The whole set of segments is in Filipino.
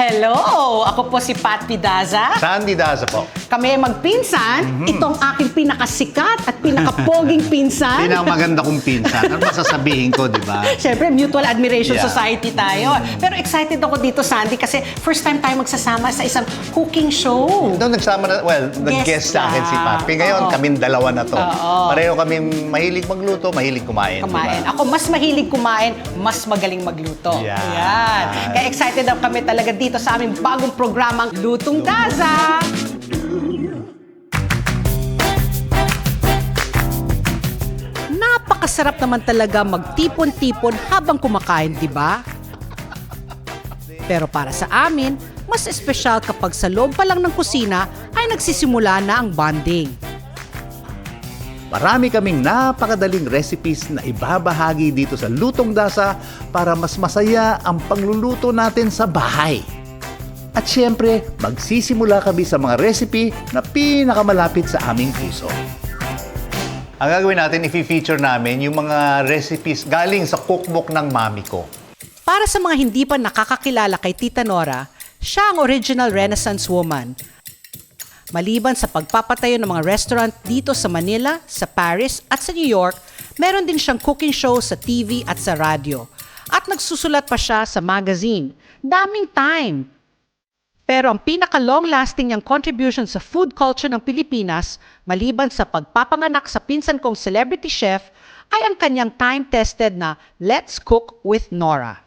Hello! Ako po si Daza. Sandy Daza po. Kami ay magpinsan. Itong aking pinakasikat at pinakapoging pinsan. Pinamaganda kong pinsan. Ano masasabihin ko, di ba? Siyempre, Mutual Admiration Yeah. Society tayo. Pero excited ako dito, Sandy, kasi first time tayo magsasama sa isang cooking show. Noong nagsama na, nag-guest sa akin si Papi. Ngayon, Oo. kaming dalawa na to. Oo. Pareho kaming mahilig magluto, mahilig kumain. Kumain. Diba? Ako, mas mahilig kumain, mas magaling magluto. Yan. Ayan. Kaya excited na kami talaga dito sa aming bagong programang Lutong Daza. Napakasarap naman talaga magtipon-tipon habang kumakain, di ba? Pero para sa amin, mas espesyal kapag sa loob pa lang ng kusina ay nagsisimula na ang bonding. Marami kaming napakadaling recipes na ibabahagi dito sa Lutong Daza para mas masaya ang pagluluto natin sa bahay. At syempre, magsisimula kami sa mga recipe na pinakamalapit sa aming puso. Ang gagawin natin, i-feature namin yung mga recipes galing sa cookbook ng mami ko. Para sa mga hindi pa nakakakilala kay Tita Nora, siya ang original Renaissance woman. Maliban sa pagpapatayo ng mga restaurant dito sa Manila, sa Paris at sa New York, meron din siyang cooking show sa TV at sa radyo. At nagsusulat pa siya sa magazine. Daming time! Pero ang pinaka-long-lasting niyang contribution sa food culture ng Pilipinas, maliban sa pagpapanganak sa pinsan kong celebrity chef, ay ang kanyang time-tested na Let's Cook with Nora.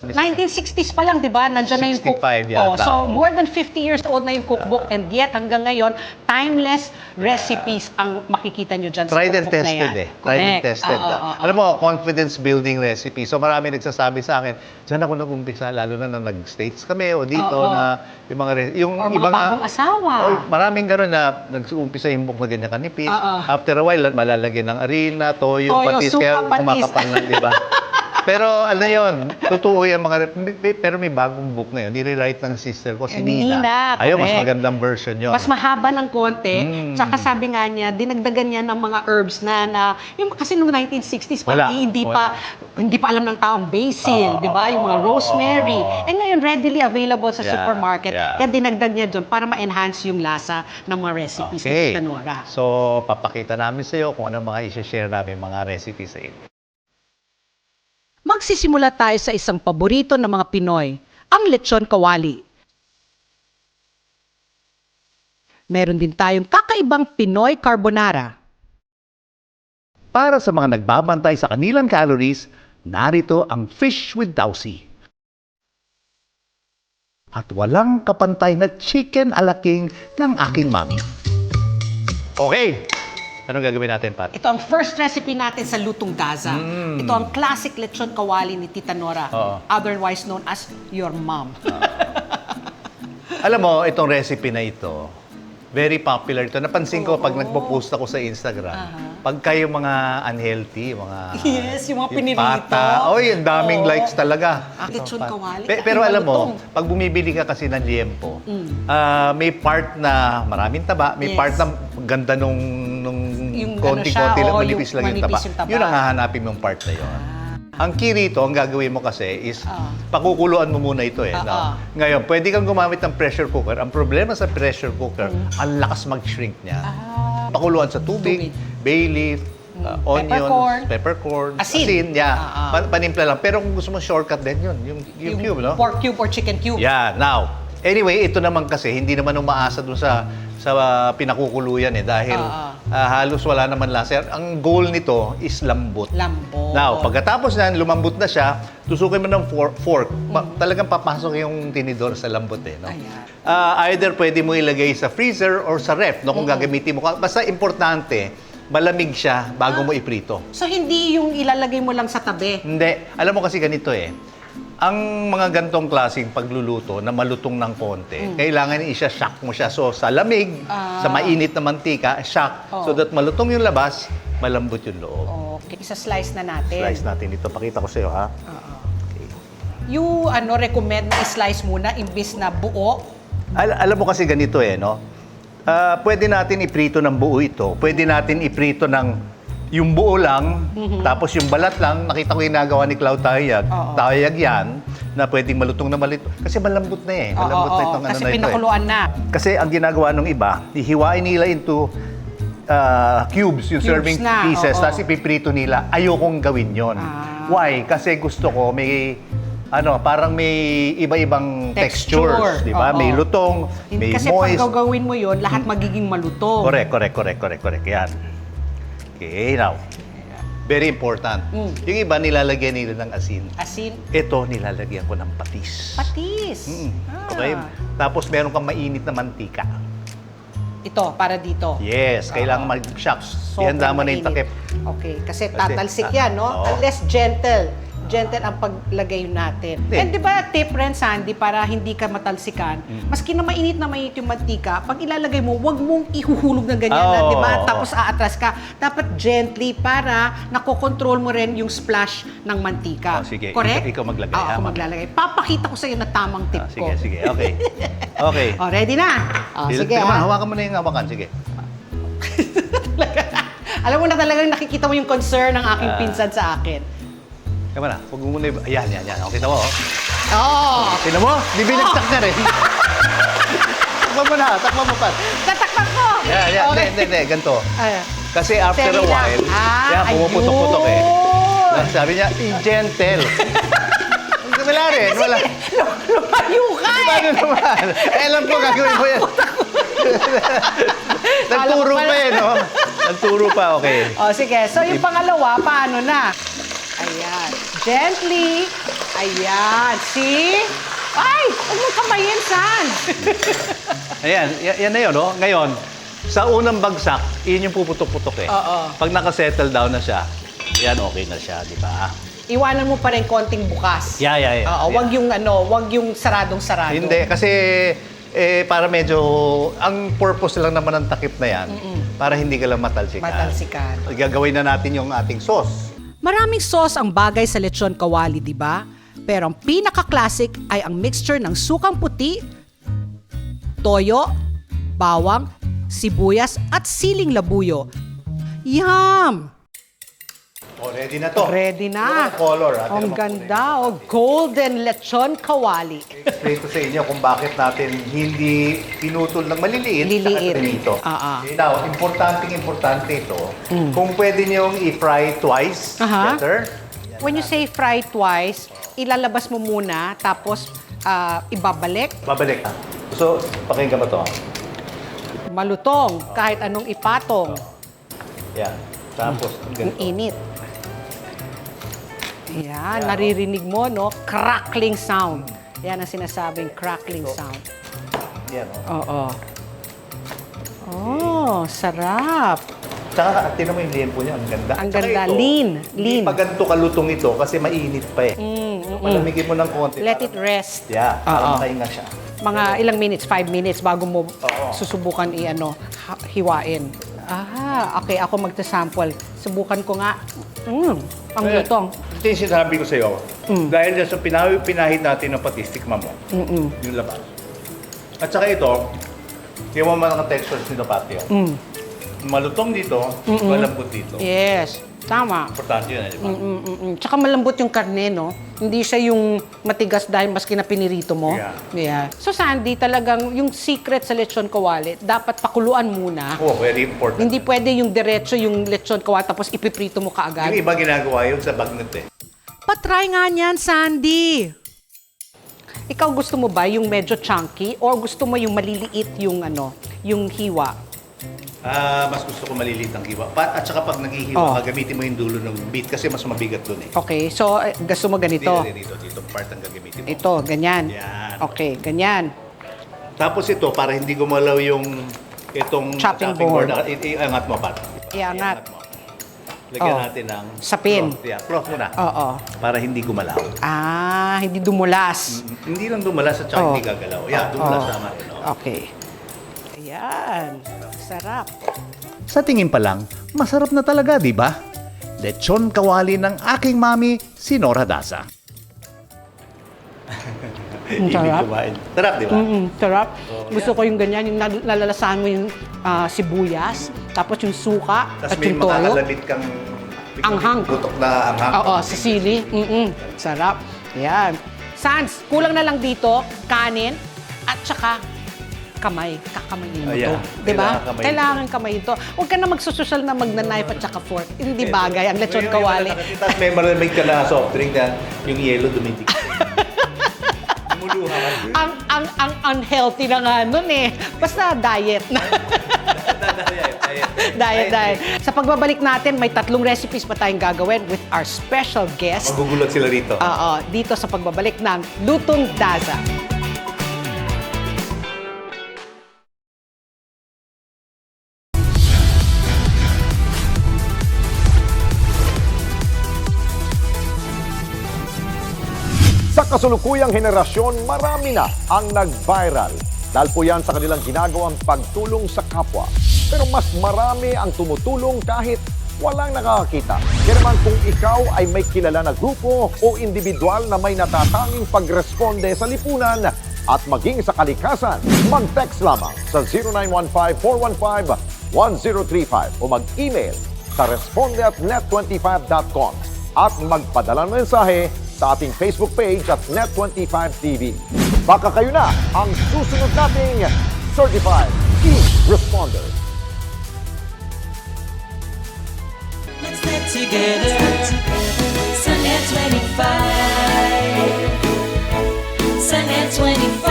1960s pa lang, di ba? Nandiyan na yung 65 yata. so, more than 50 years old na yung cookbook and yet hanggang ngayon, timeless recipes ang makikita nyo dyan sa Tried and cookbook na yan. tested eh. Tried and tested. Alam mo, confidence building recipe. So marami nagsasabi sa akin, dyan ako nag-umpisa, lalo na nag-States kami o dito na yung mga yung Or mga ibang bagong asawa. maraming gano'n na nag-umpisa yung buhok na ganyan kanipis. After a while, malalagyan ng harina, toyo, patis, suka, kaya patis. kumakapal na, di ba? Pero ano yun, totoo yan pero may bagong book ngayon. Nire-write ng sister ko, si Nina. Ayun, mas correct. magandang version yun. Mas mahaba ng konti. Tsaka sabi nga niya, dinagdagan niya ng mga herbs na yung kasi noong 1960s pa, hindi pa alam ng taong basil, di ba? Yung mga rosemary. Eh ngayon, readily available sa supermarket. Kaya dinagdag niya doon para ma-enhance yung lasa ng mga recipes ni Tita Nora. So, papakita namin sa iyo kung ano mga i-share namin mga recipes sa inyo. Magsisimula tayo sa isang paborito ng mga Pinoy, ang lechon kawali. Meron din tayong kakaibang Pinoy carbonara. Para sa mga nagbabantay sa kanilang calories, narito ang fish with Dowsy. At walang kapantay na chicken alaking ng aking mami. Okay! Anong gagawin natin, Pat? Ito ang first recipe natin sa Lutong Daza. Ito ang classic lechon kawali ni Tita Nora, otherwise known as your mom. Alam mo, itong recipe na ito, very popular ito. Napansin ko pag nagpo-post ako sa Instagram, pag kayo mga unhealthy, mga Yes, yung mga pinirito. pata, ang daming likes talaga. Lechon kawali. Pero alam mo, pag bumibili ka kasi ng liempo, may part na maraming taba, may part na ganda nung konti-konti lang, manipis lang yung taba. Yun ang hahanapin mong part na yun. Ang key rito, ang gagawin mo kasi is pakukuluan mo muna ito eh. No? Ngayon, pwede kang gumamit ng pressure cooker. Ang problema sa pressure cooker, ang lakas mag-shrink niya. Pakuluan sa tubig, bay leaf, onions, peppercorn, asin. Panimpla lang. Pero kung gusto mo shortcut din yun, yung cube, no? Pork cube or chicken cube. Yeah, now, anyway, ito naman kasi, hindi naman umaasa dun sa pinakukuluyan eh dahil halos wala naman lasa. Ang goal nito is lambot. Now, pagkatapos na lumambot na siya, tusukin mo ng fork. Talagang papasok yung tinidor sa lambot eh. No? Either pwede mo ilagay sa freezer or sa ref, no, kung gagamitin mo. Basta importante, malamig siya bago mo iprito. So, hindi yung ilalagay mo lang sa tabi? Hindi. Alam mo kasi ganito eh. Ang mga gantong klaseng pagluluto na malutong ng konti, kailangan isa-shock mo siya. So, sa lamig, sa mainit na mantika, shock. So that malutong yung labas, malambot yung loob. Okay. Isa-slice na natin. Slice natin ito. Pakita ko sa'yo, ha? Okay. You recommend na i-slice muna imbis na buo? Alam mo kasi ganito eh, no? Pwede natin iprito ng buo ito. Pwede natin iprito ng yung buo lang, tapos yung balat lang, nakita ko yung ginagawa ni Cloud Tayag. Tayag yan, na pwedeng malutong na malito. Kasi malambot na eh. Malambot na itong kasi ano na ito pinakuluan na. Kasi ang ginagawa ng iba, hihiwain nila into cubes, yung serving na, pieces, tapos ipiprito nila. Ayokong gawin yon. Why? Kasi gusto ko may parang may iba-ibang textures, di ba? May lutong, may kasi moist. pag gagawin mo yon, lahat magiging malutong. Correct. Yan. Okay, now, very important. Yung iba nilalagyan nila ng asin. Asin? Ito, nilalagyan ko ng patis. Patis? Okay? Tapos meron kang mainit na mantika. Ito, para dito? Yes, kailangan mag-shucks. Ihanda mo na yung takip. Okay, kasi tatalsik yan, no? Unless gentle ang paglagay natin. And di ba tip rin, Sandy, para hindi ka matalsikan, maski na mainit yung mantika, pag ilalagay mo, wag mong ihuhulog na ganyan na, di ba? Tapos aatras ka. Dapat gently para nakokontrol mo rin yung splash ng mantika. Sige, correct? Ikaw maglagay. Ako maglalagay. Papakita ko sa iyo na tamang tip ko. Sige. Okay. Okay. Ready na? Sige, hawakan mo na yung hawakan. Sige. Alam mo na talagang nakikita mo yung concern ng aking pinsan sa akin. Kaya na, huwag mo muna Ayan. Okay, tama mo. Tignan mo, di binagsak na rin. Takpan mo na, takpan mo pa. Tatakpan ko! Yan. Hindi, ganito. Kasi after a while, pumuputok-putok eh. Sabi niya, gentle. Wala rin, wala. Lumayo ka eh! Paano naman? Alam ko, gagawin mo yan. Nagturo pa eh, no? Nagturo pa, okay. Sige. So, yung pangalawa, paano na? Ayan. Gently. Ayan. See? Ay! Huwag mo kamayin, San! Ayan, yan na yun, no? Ngayon, sa unang bagsak, yun yung puputok-putok eh. Pag nakasettle down na siya, yan, okay na siya, di ba? Iwanan mo pa rin konting bukas. Yeah. Wag yung saradong-sarado. Hindi, kasi para medyo, ang purpose lang naman ng takip na yan, para hindi ka lang matalsikan. Gagawin na natin yung ating sauce. Maraming sauce ang bagay sa lechon kawali, di ba? Pero ang pinaka-classic ay ang mixture ng sukang puti, toyo, bawang, sibuyas at siling labuyo. Yum! Ready na to. Ready na. Color. Ang ganda. Golden lechon kawali. Explain ko sa inyo kung bakit natin hindi pinutol ng maliliit sa pinito. Now, importante ito. Kung pwede niyong i-fry twice, better. When you say fry twice, ilalabas mo muna, tapos ibabalik. Babalik. So, pakinggan mo to. Malutong, kahit anong ipatong. Yan. Tapos, ang init. Yan, naririnig mo, no? Crackling sound. Yan ang sinasabing crackling sound. Yan, Sarap. Tsaka, tinan mo yung liempo niya, ang ganda. Ang ganda, lean. Hindi pa ganito kalutong ito kasi mainit pa eh. Malamigin mo ng konti. Let it rest. Yeah, para makainga siya. Mga ilang minutes, 5 minutes bago mo susubukan hiwain. Okay, ako magta-sample. Subukan ko nga. Ang lutong. Ito yung sinasabi ko sa'yo. Dahil dyan sa pinahid natin ng patis, tikman mo. Yung labas. At saka ito, yung mga textures nito pati. Malutong dito, malambot dito. Yes, tama. Importante yun, di ba? Tsaka malambot yung karne, no? Hindi siya yung matigas dahil maski na pinirito mo. Yeah. So, Sandy, talagang yung secret sa lechon kawali, dapat pakuluan muna. Very important. Hindi pwede yung diretso yung lechon kawali tapos ipiprito mo kaagad. Yung iba ginagawa yun sa bagnat eh. Patry nga niyan, Sandy! Ikaw gusto mo ba yung medyo chunky or gusto mo yung maliliit yung yung hiwa? Mas gusto ko maliliit ang hiwa. At saka pag naghihiwa ka, gamitin mo yung dulo ng beet kasi mas mabigat dun eh. Okay, so gusto mo ganito? Dito part ang gagamitin mo. Ito, ganyan? Yan. Okay, ganyan. Tapos ito, para hindi gumalaw itong chopping board. Iangat mo, Pat. Iangat. mo. Lagyan natin ng sapin. Cloth muna. Para hindi gumalaw. Hindi dumulas. Hindi lang dumulas at saka hindi gagalaw. Dumulas tama rin. Okay. Ayan. Sarap. Sa tingin pa lang, masarap na talaga, di ba? Lechon kawali ng aking mami, si Nora Daza. Ibig sarap. kumain. Sarap, di ba? Sarap. Gusto ko yung ganyan, yung nalalasahan mo yung sibuyas, tapos yung suka, Tapos at may yung toyo. makakalabit kang Anghang. butok na anghang. Oo, sa sili. Sarap. Yan. Sans, kulang na lang dito, kanin, at saka kamay. Kakamayin mo to. Diba? Kailangan kamayin to. Huwag ka na magsusosyal na magna-knife at saka fork. Hindi bagay. Ang lechon kawali. Tapos may malamig ka na soft drink na yung yellow dumitik. Muluha ka. Ang unhealthy na nga nun eh. Basta diet na. Diet. Sa pagbabalik natin, may 3 recipes pa tayong gagawin with our special guest. Magugulat sila rito. Dito sa pagbabalik ng Lutong Daza. Sa kasulukuyang henerasyon, marami na ang nag-viral. Dahil po yan sa kanilang ginagawang pagtulong sa kapwa. Pero mas marami ang tumutulong kahit walang nakakakita. Kaya naman kung ikaw ay may kilala na grupo o individual na may natatanging pagresponde sa lipunan at maging sa kalikasan, mag-text lamang sa 0915-415-1035 o mag-email sa responde@net25.com at magpadala ng mensahe sa ating Facebook page at Net25TV. Baka kayo na ang susunod nating Certified Key Responder. Let's get together. Sunnet 25. Sunnet 25.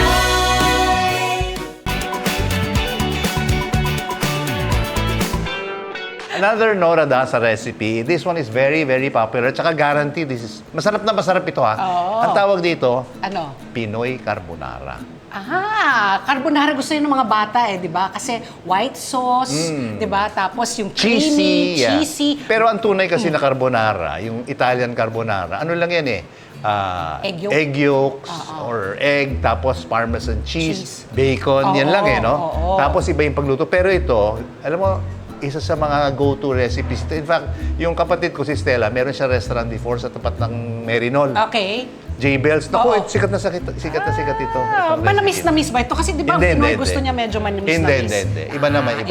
Another Nora Daza recipe. This one is very, very popular. Tsaka guaranteed, this is masarap na masarap ito ha. Ang tawag dito, Ano? Pinoy Carbonara. Carbonara gusto yun ng mga bata di ba? Kasi white sauce, di ba? Tapos yung creamy, cheesy. Pero ang tunay kasi na carbonara, yung Italian carbonara, ano lang yan eh? Egg yolk. Yolks or egg, tapos parmesan cheese, bacon, yan lang no? Tapos iba yung pagluto. Pero ito, alam mo, isa sa mga go-to recipes. In fact, yung kapatid ko si Stella, meron siya restaurant before sa tapat ng Merinol. Okay. J-Bells. Naku, sikat na sikat ito. Manamis ba ito? Kasi di ba ang Pinoy gusto niya medyo manamis. Hindi. Iba naman.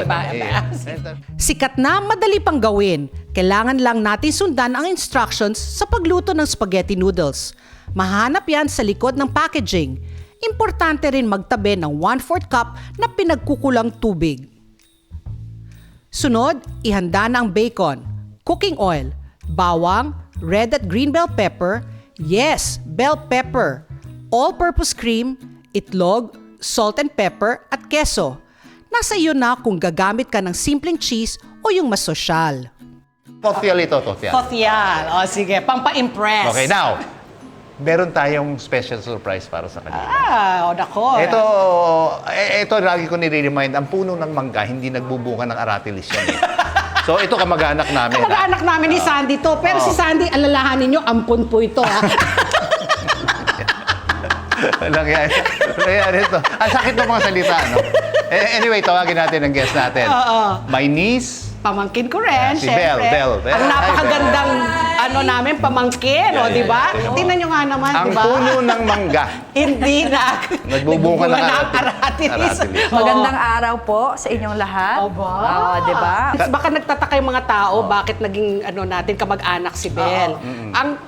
Sikat na, madali pang gawin. Kailangan lang natin sundan ang instructions sa pagluto ng spaghetti noodles. Mahanap yan sa likod ng packaging. Importante rin magtabi ng 1/4 cup na pinagkukulang tubig. Sunod, ihanda na ang bacon, cooking oil, bawang, red at green bell pepper, yes, bell pepper, all-purpose cream, itlog, salt and pepper at keso. Nasa iyo na kung gagamit ka ng simpleng cheese o yung mas sosyal. Totial ito, totial. Totial. O sige, pampa-impress. Okay, now, meron tayong special surprise para sa kanila. Nako. Ito, lagi ko nire-remind, ang puno ng mangga, hindi nagbubunga ng aratilis yan eh. So, ito kamag-anak namin. Kamag-anak namin ni Sandy to. Pero si Sandy, alalahanin nyo, ampun po ito ha. Nangyari ito. Ang sakit ng mga salita, no? Anyway, tawagin natin ang guest natin. My niece, pamangkin ko rin, si syempre. Belle. Ang napakagandang namin, pamangkin, di ba? Tingnan nyo nga naman, di ba? Ang puno ng mangga. Hindi nagbubunga ng aratilis. Magandang araw po sa inyong lahat. Di ba? Baka nagtataka yung mga tao, bakit naging natin kamag-anak si Belle.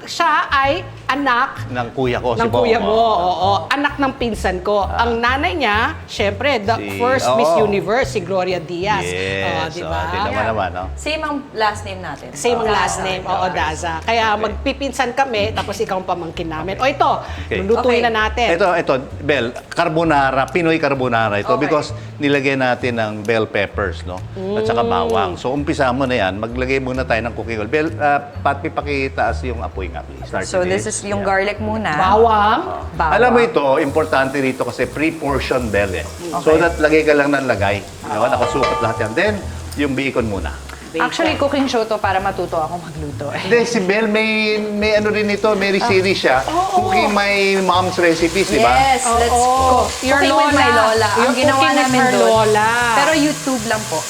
Siya ay anak ng kuya ko, ng kuya mo. Anak ng pinsan ko. Ang nanay niya, syempre, the first Miss Universe, si Gloria Diaz. Yes. Di ba? Naman, no? Same ang last name natin. Same ang last name. Daza. Kaya magpipinsan kami, tapos ikaw ang pamangkin namin. Ito, lulutuin na natin. Ito, Belle, carbonara, Pinoy carbonara ito because nilagay natin ng bell peppers, no? At saka bawang. So, umpisa mo na yan. Maglagay muna tayo ng cooking oil. Belle, pakitaas yung apoy nga, please. So, this is yung garlic muna. Bawang. Alam mo ito, importante rito kasi pre-portion Belle eh. So that lagay ka lang ng lagay. Nakasukat lahat yan. Then, yung bacon muna. Actually, cooking show to para matuto ako magluto. Hindi, si Belle may ano rin ito, may series siya. Cooking My Mom's Recipes, di ba? Yes, let's cook. Your Cooking with my lola. Ang ginawa namin doon. Pero YouTube lang po.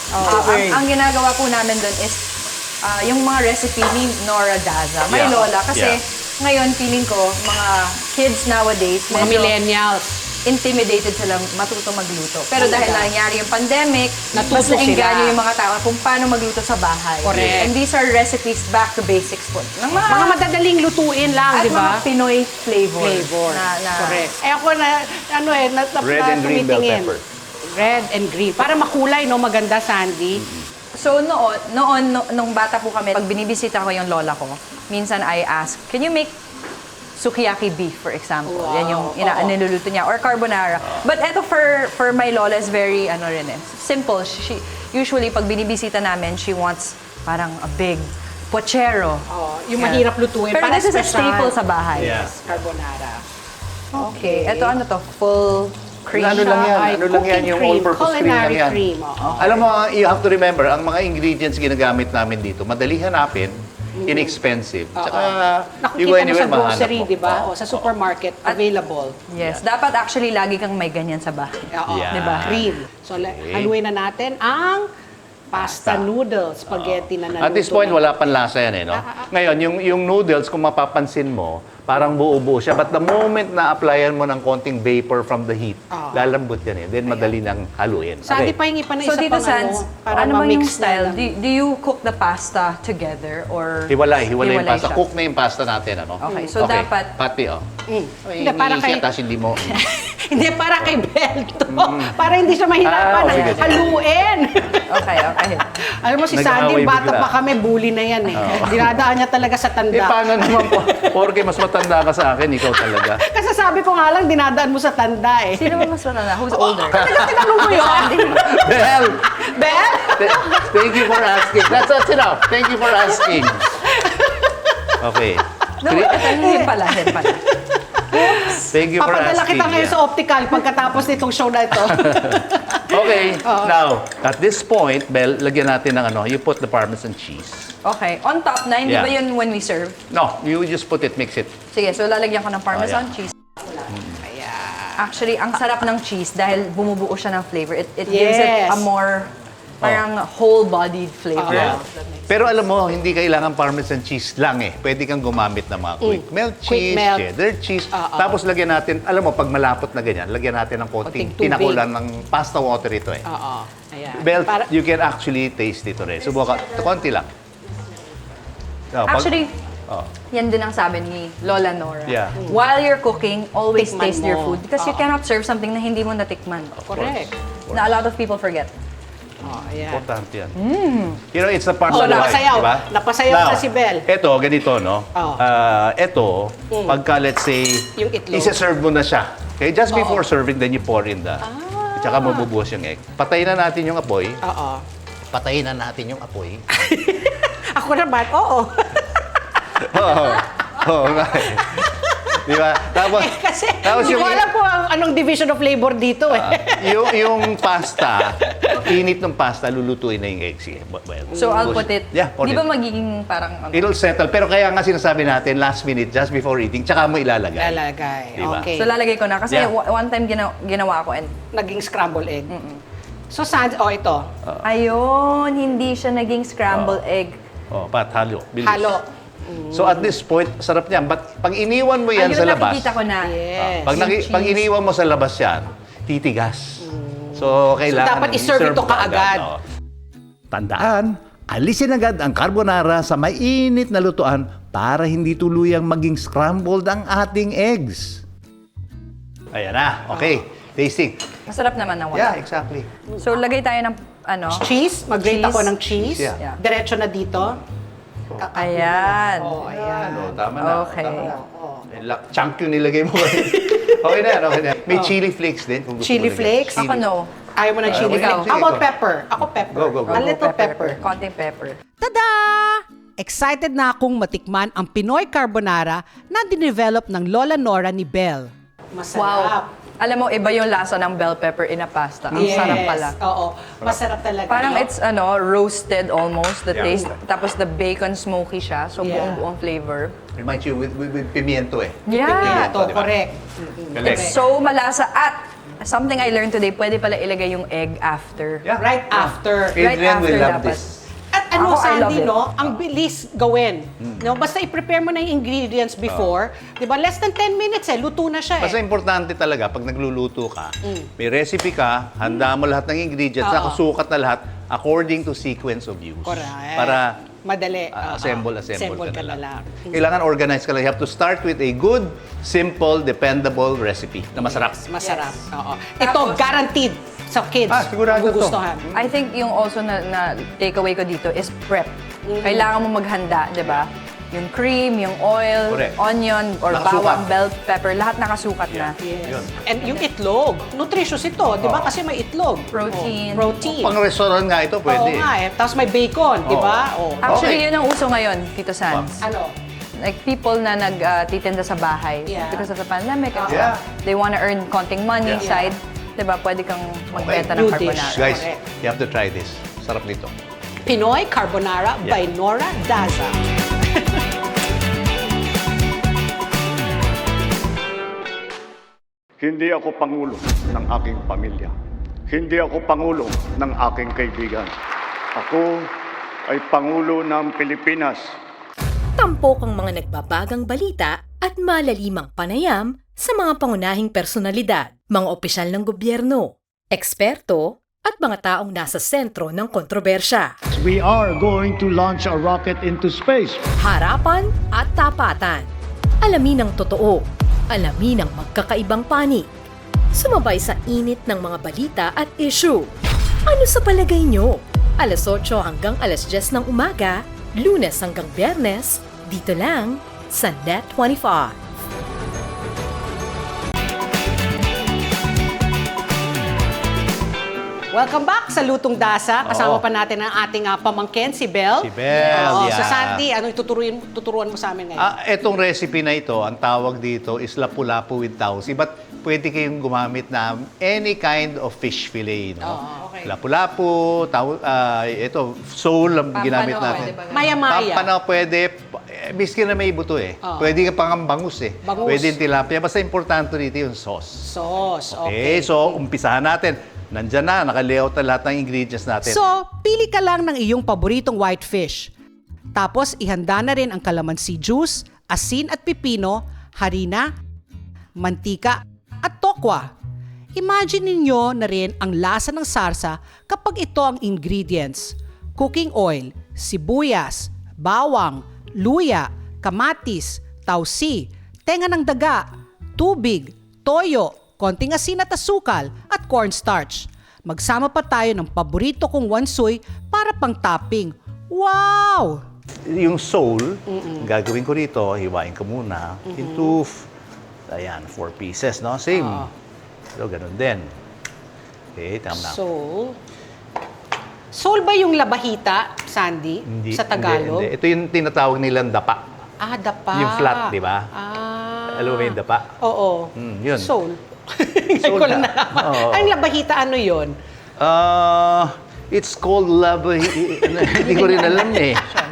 Ang ginagawa po namin doon is yung mga recipe ni Nora Daza. My lola. Kasi Ngayon, feeling ko, mga kids nowadays, Mga medyo millennials. intimidated sila matuto magluto. Pero dahil nangyari yung pandemic, Natuto mas naengganyo sila. yung mga tao kung paano magluto sa bahay. Correct. And these are recipes back to basics po. Ng Mga madadaling lutuin lang, at di ba? mga Pinoy flavor. Correct. Eh ako Red and green bell tumitingin. pepper. Red and green. Para makulay, no? Maganda, Sandy. So nung bata po kami, pag binibisita ko yung lola ko, minsan I ask, can you make sukiyaki beef, for example? Wow. Yan yung niluluto niya. Or carbonara. But eto for my lola is very, simple. She, usually, pag binibisita namin, she wants parang a big pochero. Yung mahirap lutuin. Pero para this is a special. staple sa bahay. Yeah. Carbonara. Okay. Ito full cream. Ano lang yan? Ay, Ano lang yan? cooking Yung cream, all-purpose cream lang culinary yan. cream, oo. Alam mo, you have to remember, ang mga ingredients ginagamit namin dito, madali hanapin, inexpensive. Tsaka, you go Nakikita mo anywhere, sa mahanap grocery, mo. di ba? O sa supermarket, available. Yes. Dapat actually lagi kang may ganyan sa bahay. Oo. Yeah. Di ba? Cream. So, haluin na natin ang pasta noodles, spaghetti na naluto. At this point, wala pang lasa yan eh, no? Ngayon, yung noodles, kung mapapansin mo, parang buo-buo siya. But the moment na applyan mo ng konting vapor from the heat, lalambot yan eh. Then madali nang haluin. Sandy, pahingi pa na So isa dito, pang Sans, para ano bang yung ma-mix style? na lang. Do you cook the pasta together or Hiwalay yung pasta. siya? Cook na yung pasta natin, ano? Okay, so dapat- Pati, oh. Hindi, para kay- Tapos hindi mo... Hindi, para kay Bel to. Para hindi siya mahirapan. Ah, sige. Haluin. Okay. Alam mo, si Sandy, Nag-aaway bata bigla. pa kami, bully na yan eh. Dinadaan niya talaga sa tanda. paano naman po? Porque mas matanda ka sa akin, ikaw talaga. Kasi sabi ko nga lang, dinadaan mo sa tanda eh. Sino ba mas matanda? Who's older? Tinanong mo yun? Bel! Bel? Thank you for asking. That's enough. Thank you for asking. Okay. No, him pala. Thank you for Papadala asking. kita ngayon yeah. sa optical pagkatapos nitong show na ito. Okay. Now, at this point, Bel, lagyan natin ng you put the Parmesan cheese. Okay. On top na, hindi Yeah. ba yun when we serve? No, you just put it, mix it. Sige, so lalagyan ko ng Parmesan yeah. cheese. Actually, ang sarap ng cheese dahil bumubuo siya ng flavor. It gives it a more parang whole-bodied flavor. Yeah. Pero alam mo, hindi kailangan Parmesan cheese lang eh. Pwede kang gumamit ng mga quick melt cheese, melt. cheddar cheese. Tapos lagyan natin, alam mo, pag malapot na ganyan, lagyan natin ng konting Konting tubig. pinakulan ng pasta water ito eh. Oo. Ayan. Bel, you can actually taste ito rin. Subukan, konti lang. No, Actually, yan din ang sabi ni Lola Nora. Yeah. While you're cooking, always Tikman taste your mo. food because you cannot serve something na hindi mo natikman. Correct. Na a lot of people forget. Ayan. importante yan. You know, it's a part Oh, of life, napasayaw. di ba? Napasayaw Now, na si Bel. Ito, ganito, no? Ito, pagka, let's say, Yung itlog. isa-serve mo na siya. Okay, just before serving, then you pour in the... Tsaka mabubuhos yung egg. Patayin na natin yung apoy. Oo. Patayin na natin yung apoy. Ako naman, oo. Oo. Oo nga eh. Di ba? Tapos, Kasi tapos hindi ko alam po anong division of labor dito eh. yung pasta, init ng pasta, lulutuin na yung egg. Sige, So I'll put it, Yeah, pour di it. ba magiging parang, It'll settle. Pero kaya nga sinasabi natin, last minute, just before eating, tsaka mo ilalagay. Lalagay. Diba? Okay. so lalagay ko na. Kasi Yeah. one time ginawa ko and Naging scrambled egg. So, ito. ayun, hindi siya naging scrambled egg. Oh, pat, halo. Bilis. Halo. So at this point, sarap niyan. But pag iniwan mo yan Ayun, sa labas, nakikita ko na. Yes. pag iniwan mo sa labas yan, titigas. So kailangan dapat i-serve ito mo kaagad. Oo. Tandaan, alisin agad ang carbonara sa mainit na lutuan para hindi tuluyang maging scrambled ang ating eggs. Ayan na. Okay. Tasting. Masarap naman ng Yeah, wala. exactly. So lagay tayo ng Cheese. Mag-grate Cheese. ako ng cheese. Yeah. Diretso na dito. Ayan. Oh, ayan. Ano, tama na. Okay. Tama na. Chunk yung nilagay mo. Okay na yan, okay na yan. May chili flakes din. Kung gusto Chili mo lagyan. flakes? Ako no. Ayaw mo ng chili okay. flakes. Sige, How about go. pepper? Ako pepper. Go, go, go. A little pepper. Konting pepper. Tada! Excited na akong matikman ang Pinoy carbonara na dinevelop ng Lola Nora ni Bel. Masarap. Wow. Alam mo, iba yung lasa ng bell pepper in a pasta. Ang sarap pala. Oo. Masarap talaga. Parang it's roasted almost, the Yeah. taste. Tapos the bacon smoky siya. So Yeah. buong-buong flavor. Reminds you with pimiento eh. Yeah. Ito, correct. Correct. It's so malasa. At something I learned today, pwede pala ilagay yung egg after. Yeah. Right after. Right Adrian will after love dapat. this. At ano, Ako, I love Sandy, it. no? Ang bilis gawin. No? Basta i-prepare mo na yung ingredients before. Di ba? Less than 10 minutes luto na siya Basta importante talaga, pag nagluluto ka, may recipe ka, handa mo lahat ng ingredients, Oo. nakasukat na lahat according to sequence of use. Correct. Para Madali. assemble Assemble ka na lang. lang. Kailangan organize ka lang. You have to start with a good, simple, dependable recipe na masarap. Yes, masarap. Yes. Oo. Ito, guaranteed sa kids. Sigurado to. Magugustuhan. I think yung also na takeaway ko dito is prep. Kailangan mo maghanda, di ba? Yung cream, yung oil, Correct. onion, or Nakasukat. bawang, bell pepper, lahat nakasukat na. Yes. Yun. And yung itlog, nutritious ito, di ba? Kasi may itlog. Protein. Oh, protein. Pang restaurant nga ito, Oo pwede. nga Tapos may bacon, di ba? Oh. Actually, Okay. yun ang uso ngayon, Tito Sans. Ano? Like people na nagtitinda sa bahay Yeah. because of the pandemic. and Yeah. They wanna earn konting money Yeah. side. Diba? Pwede kang magbenta ng New dish. carbonara. Guys, Correct. you have to try this. Sarap nito. Pinoy Carbonara by Nora Daza. Hindi ako pangulo ng aking pamilya. Hindi ako pangulo ng aking kaibigan. Ako ay pangulo ng Pilipinas. Tampok ang mga nagbabagang balita at malalimang panayam sa mga pangunahing personalidad, mga opisyal ng gobyerno, eksperto at mga taong nasa sentro ng kontrobersya. We are going to launch a rocket into space. Harapan at tapatan. Alamin ang totoo. Alamin ang magkakaibang panig. Sumabay sa init ng mga balita at issue. Ano sa palagay nyo? Alas 8 hanggang alas 10 ng umaga, Lunes hanggang Biyernes, dito lang sa Net 25. Welcome back sa Lutong Daza. Kasama pa natin ang ating pamangkin, si Belle. Si Belle, Oo, yeah. So Sandy, ano tuturuan mo sa amin ngayon? Etong recipe na ito, ang tawag dito is lapu-lapu with tausi. But pwede kayong gumamit na any kind of fish fillet. No? okay. Lapu-lapu, ito, sole ang ginamit Pampano, natin. pwede ba? Maya-maya. Pampano, pwede. Miski na may buto Pwede ka pang bangus Bangus. Pwede yung tilapia. Basta importante dito yung sauce. Sauce, Okay, so umpisahan natin. Nandyan na, naka-layout na lahat ng ingredients natin. So, pili ka lang ng iyong paboritong white fish. Tapos, ihanda na rin ang calamansi juice, asin at pipino, harina, mantika, at tokwa. Imagine ninyo na rin ang lasa ng sarsa kapag ito ang ingredients. Cooking oil, sibuyas, bawang, luya, kamatis, tausi, tenga ng daga, tubig, toyo, konting asin at asukal at cornstarch. Magsama pa tayo ng paborito kong wansoy para pang topping. Wow! Yung sole, gagawin ko rito, hiwain ko muna into, 4 pieces, no? Same. So, ganun din. Okay, tama na. Soul ba yung labahita, Sandy, sa Tagalog? Hindi. Ito yung tinatawag nilang dapa. Dapa. Yung flat, di ba? Alam mo yung dapa? Oo. Yun. Soul. Ngayon ko lang nalaman. Oo. Ang labahita, ano yun? It's called hindi ko rin alam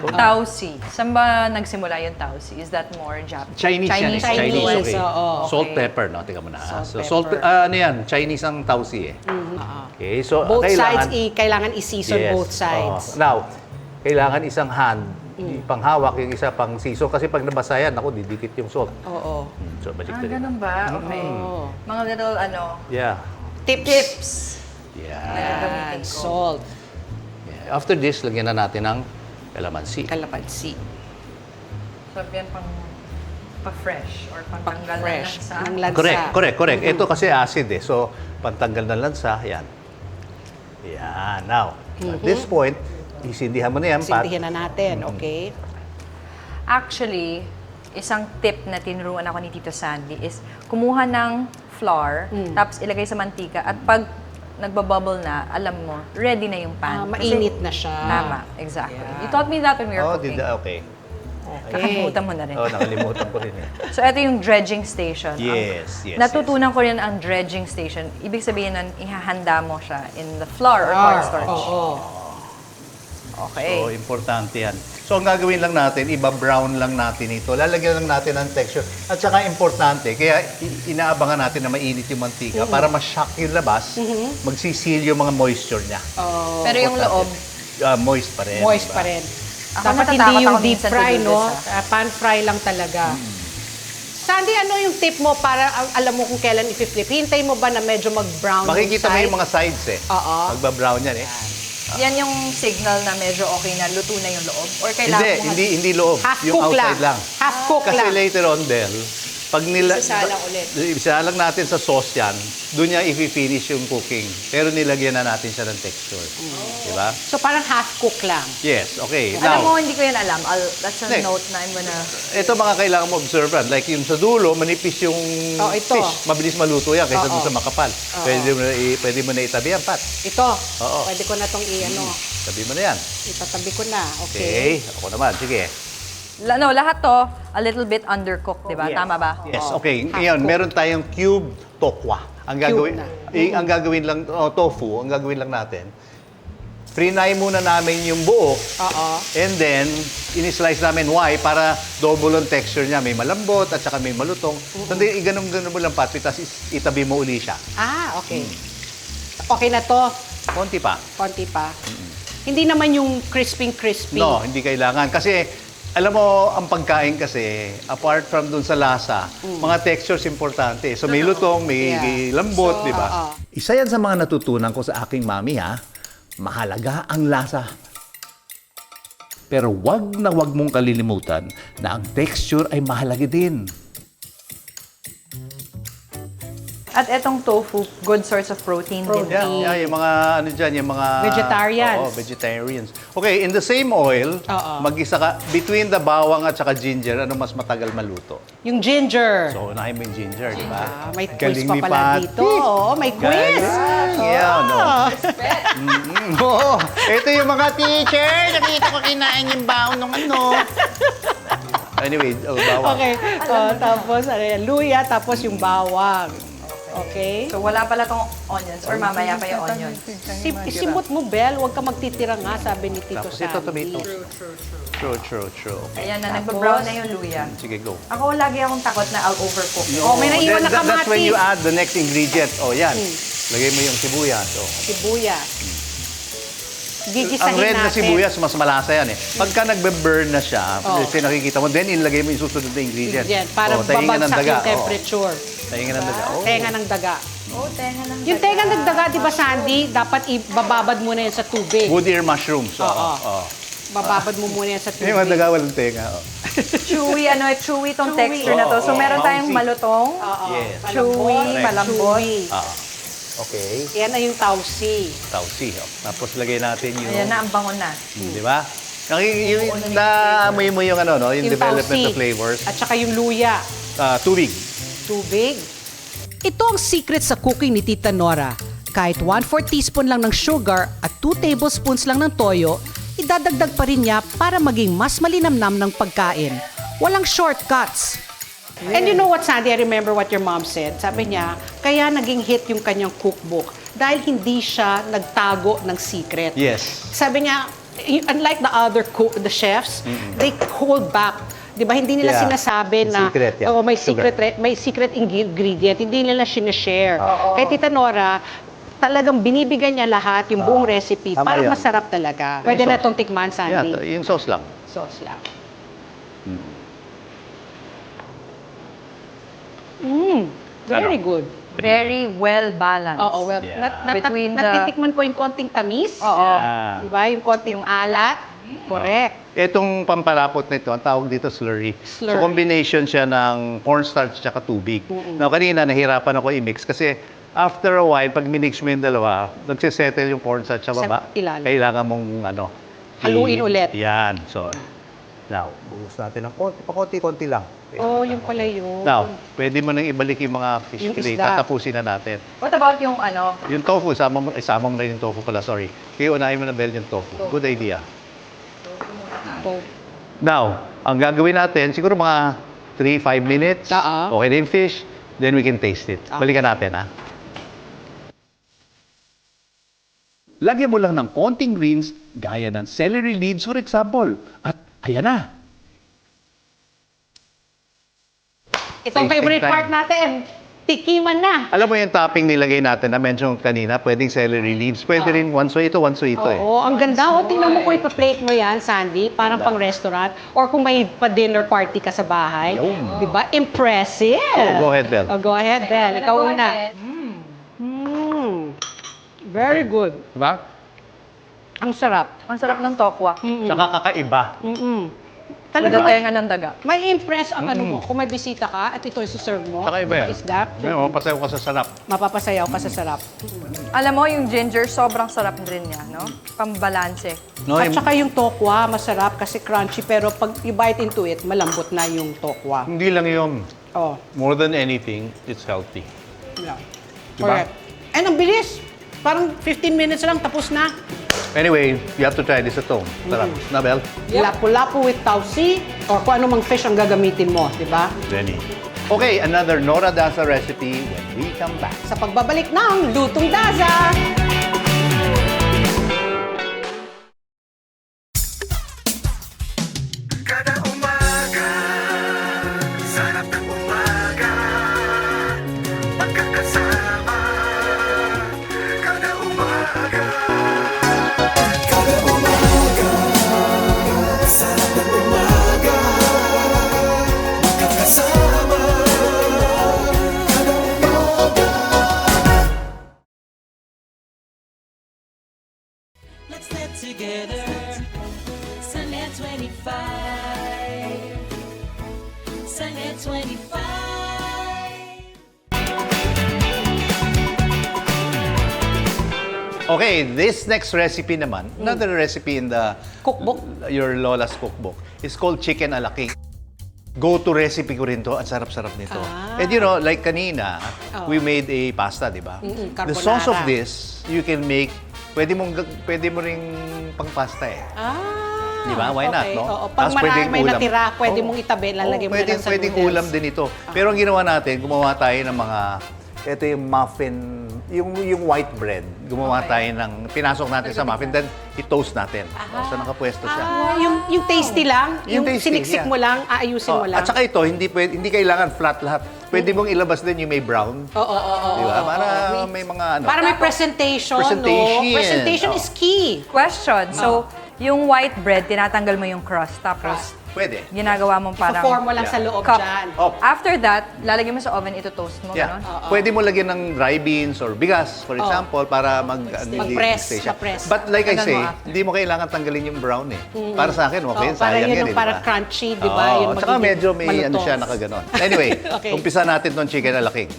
Tausi. Saan ba nagsimula yung Tausi? Is that more Japanese? Chinese yan eh. Chinese, okay. oo. Salt, Okay. pepper, no? Tingnan mo na. Salt, So, pepper. ano yan? Chinese ang tausi Okay, so Both kailangan, sides, kailangan i-season Yes. both sides. Now, kailangan isang hand, panghawak, yung isa pang season. Kasi pag nabasa yan, ako, didikit yung salt. Oo. So, balik Ganun ba? Okay. Mga little, Yeah. tips. Yeah. Gagamitin ko. Salt, Yeah. After this, lagyan na natin ng calamansi. kalamansi. So, yan pang pa-fresh or pang-tanggal na Fresh. lansa. Ng lansa. Correct. Ito kasi acid So, pantanggal ng lansa, yan. Yan. Now, at this point, isindihan mo na yan, Pat. Sindihan na natin, okay? Actually, isang tip na tinuruan ako ni Tito Sandy is kumuha ng flour, tapos ilagay sa mantika, at pag nagbabubble na, alam mo, ready na yung pan. Kasi- Mainit na siya. Tama, exactly. Yeah. You taught me that when we were Oh, cooking. okay. Nakalimutan mo na rin. Oh, nakalimutan ko rin So, ito yung dredging station. Yes. Natutunan ko rin ang dredging station. Ibig sabihin nun, ihahanda mo siya in the flour or cornstarch. Oo. Okay. So, importante yan. So, ang gagawin lang natin, iba-brown lang natin ito. Lalagyan lang natin ng texture. At saka importante, kaya inaabangan natin na mainit yung mantika para ma-shock yung labas, magsisil yung mga moisture niya. Pero yung loob, moist pa rin. Moist diba? pa rin. Ako Dapat natatakot hindi yung ako deep minsan to fry, do no? this, Pan fry lang talaga. Sandy, ano yung tip mo para alam mo kung kailan i-flip? Hintay mo ba na medyo mag-brown Makikita mo side? yung mga sides eh. Oo. Magba-brown yan eh. Yan yung signal na medyo okay na, luto na yung loob? Or kailangan mo Hindi loob. Half Yung cook outside lang. Half cook Kasi lang. later on, Del, pag Isasalang ulit. isalang natin sa sauce yan, doon niya i-finish yung cooking. Pero nilagyan na natin siya ng texture. Di ba? So parang half cook lang. Yes, okay. Alam mo, Now, hindi ko yan alam. That's a Next. note na I'm gonna... ito mga kailangan mo observant. Like yung sa dulo, manipis yung Oh, ito. fish. Mabilis maluto yan kaysa Oo. doon sa makapal. Pwede mo na itabi yan, Pat. Ito. Oo. Pwede ko na itong i-ano. Tabi mo na yan. Itatabi ko na. Okay. Okay. Ako naman. Sige. No, lahat to, a little bit undercooked, di ba? Tama ba? Yes, okay. Ngayon, meron tayong cube tokwa. Ang gagawin, na. ang gagawin lang, tofu, ang gagawin lang natin, frinay muna namin yung buo, Oo. and then, in-slice namin why para double ang texture niya. May malambot at saka may malutong. Sandi, ganun-ganun mo lang patpi, tapos itabi mo uli siya. Ah, okay. Okay na to. Konti pa. Konti pa. Hindi naman yung crispy. No, hindi kailangan. Kasi, alam mo, ang pagkain kasi, apart from dun sa lasa, mga textures importante. So, may lutong, may Yeah. lambot, So, di ba? oo. Isa yan sa mga natutunan ko sa aking mami, ha? Mahalaga ang lasa. Pero wag na wag mong kalilimutan na ang texture ay mahalaga din. At etong tofu, good source of protein, din. Yeah, yung mga ano dyan, yung mga... Vegetarians. Oo, vegetarians. Okay, in the same oil, Oo. mag-isa ka, between the bawang at saka ginger, ano mas matagal maluto? Yung ginger. So, unahin mo yung ginger, di ba? Ah, may quiz Galing pa ni pala Patty. dito. Oo, may quiz. Yeah, no. Oo. Ito yung mga teacher. Nakita ko kinain yung baon ng ano. Anyway, bawang. Okay. Tapos, ano yan, luya, tapos yung bawang. Okay? So, wala pala tong onions or mamaya pa yung onions. Isimot mo, Bel. Huwag ka magtitira nga, sabi ni Tito Tapos ito, Sandy. tomatoes. True. Ayan na, nagpa-brown na yung luya. Sige, go. Ako, lagi akong takot na I'll overcook. Oh, may naiwan na That's when kamatis. you add the next ingredient. Oh, yan. Lagay mo yung sibuyas. Oh. Sibuyas. Ang Gigisahin red na natin. sibuyas, mas malasa yan eh. Pagka nagbe-burn na siya, Oh. kasi nakikita mo, then ilagay mo yung susunod na ingredient. Yan, para Oh, tainga ng babagsak daga. yung temperature. Tainga ng daga. Oh. Tenga ng daga. Oh, tenga lang. Yung tenga ng daga, di ba, Sandy, dapat ibababad mo na yan sa tubig. Wood ear mushrooms. Oo. Oh. Bababad mo muna yan sa tubig. Yung mga daga walang tenga. Oh. Chewy tong texture na to. So, meron tayong malutong, Yes. chewy, malambot. Ah. Okay. Yan na yung tausi. Tausi. Oh. Tapos lagay natin yung... Ayan na, ang bango na. Di ba? Naamoy mo yung ano, no? Yung development tausi. of flavors. At saka yung luya. Tubig. Tubig. Ito ang secret sa cooking ni Tita Nora. Kahit 1/4 teaspoon lang ng sugar at 2 tablespoons lang ng toyo, idadagdag pa rin niya para maging mas malinamnam ng pagkain. Walang shortcuts. And you know what, Sandy? I remember what your mom said. Sabi niya, kaya naging hit yung kanyang cookbook dahil hindi siya nagtago ng secret. Yes. Sabi niya, unlike the other the chefs, they hold back. 'Di ba? Hindi nila Yeah. sinasabi na Secret, yeah. oh, may Sugar. secret ingredient. Hindi nila sinashare. Kaya Tita Nora, talagang binibigyan niya lahat yung buong recipe Tama para yan. masarap talaga. Pwede na itong tikman, Yeah, Sandy. yung sauce lang. Sauce lang. Very good. Very well balanced. Oo, well, Yeah. Between the- natitikman ko yung konting tamis. Oo. Yeah. Diba? Yung konting alat. Correct. Itong pampalapot nito, ang tawag dito slurry. Slurry. So combination siya ng cornstarch at tubig. Now kanina nahirapan ako i-mix kasi after a while, pag minix mo yung dalawa, nagsisettle yung cornstarch sa baba. Sa ilalim. Kailangan mong Haluin ulit. Yan. So, now, buhos natin ng konti. Pakonti-konti lang. Oh, yung pala yun. Now, pwede mo nang ibalik yung mga fish Yung fillet. isda. Tatapusin na natin. What about yung ano? Yung tofu, isama mo na yung tofu pala, sorry. Kaya unahin mo na Bel yung tofu. Good idea. Oh. Now, ang gagawin natin, siguro mga 3-5 minutes. Oo. Okay na yung fish, then we can taste it. Balikan natin, ha? Lagyan mo lang ng konting greens, gaya ng celery leaves, for example. At ayan na. Itong Tasting favorite time. part natin. tikiman na. Alam mo yung topping nilagay natin na mention kanina, pwedeng celery leaves. Pwede rin one ito eh. Oo, ang ganda. O, tingnan mo ko ipa-plate mo yan, Sandy. Parang pang restaurant. Or kung may pa-dinner party ka sa bahay. Yum. Di ba? Impressive. Go ahead, Bel. Oh, go ahead, Bel. Ikaw una. Very good. Diba? Ang sarap. Ang sarap ng tokwa. Tsaka kakaiba. Talaga tenga ng daga. May impress ang ano mo. Kung may bisita ka at ito isuserve mo. Kakaiba yan. Isda. Mapasayaw ka sa sarap. Mapapasayaw ka sa sarap. Alam mo, yung ginger, sobrang sarap din niya, no? Pambalanse. No, At saka yung tokwa, masarap kasi crunchy. Pero pag you bite into it, malambot na yung tokwa. hindi lang yun. Oh, More than anything, it's healthy. yeah. Diba? Correct. And ang bilis. Parang 15 minutes lang, tapos na. Anyway, you have to try this at home. Sarap. Na, Bel? Lapu-lapu with tausi or kung ano mang fish ang gagamitin mo, di ba? Denny. Okay, another Nora Daza recipe when we come back. Sa pagbabalik ng Lutong Daza! Kada umaga, sarap ng umaga, magkakasama. Kada umaga, sarap ng umaga, magkakasama. Kada umaga. Let's get together. Sunday 25. Sunday 25. Okay, this next recipe naman, another recipe in the Cookbook. your Lola's cookbook, is called chicken a la king. Go-to recipe ko rin to. Ang sarap-sarap nito. And you know, like kanina, we made a pasta, di ba? The sauce of carbonara. this, you can make, pwede mo ring pang pasta eh. Di ba? Why not, okay. no? Oo. Pag Tapos marami pwedeng may ulam. natira, pwede Oo. mong itabi, lalagay mo na lang sa Pwedeng noodles. ulam din ito. Pero ang ginawa natin, gumawa tayo ng mga, ito yung muffin, yung white bread. Gumawa tayo ng, pinasok natin sa muffin, then i-toast natin. So nakapwesto siya. Yung tasty lang, yung tasty, siniksik yeah. mo lang, aayusin mo lang. At saka ito, hindi kailangan flat lahat. Pwede mong ilabas din yung may brown. Oo. Di ba? Para may mga ano. Para may presentation, Presentation. no? Presentation Oo. is key. Question. So, yung white bread, tinatanggal mo yung crust. Tapos, Pwede. ginagawa mo parang Ipo-form mo lang sa loob cup. dyan. Oh. After that, lalagyan mo sa oven, ito toast mo, Yeah. gano'n? Pwede mo lagyan ng dry beans or bigas, for example, para Mag-press, stay siya. ma-press. But like I Ganun say, mo after. hindi mo kailangan tanggalin yung brown eh. Para sa akin, okay, Para sayang yun yan yung eh, parang di ba? crunchy, di ba? Oo, Yun tsaka magiging medyo may ano malutong. siya, nakaganon. Anyway, Okay. umpisa natin tong chicken a la king.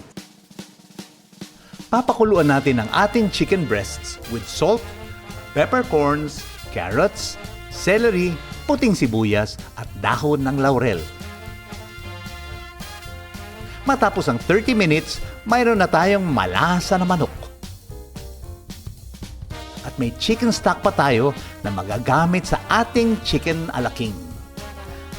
Papakuluan natin ang ating chicken breasts with salt, peppercorns, carrots, celery, puting sibuyas at dahon ng laurel. Matapos ang 30 minutes, mayroon na tayong malasa na manok. At may chicken stock pa tayo na magagamit sa ating chicken a la king.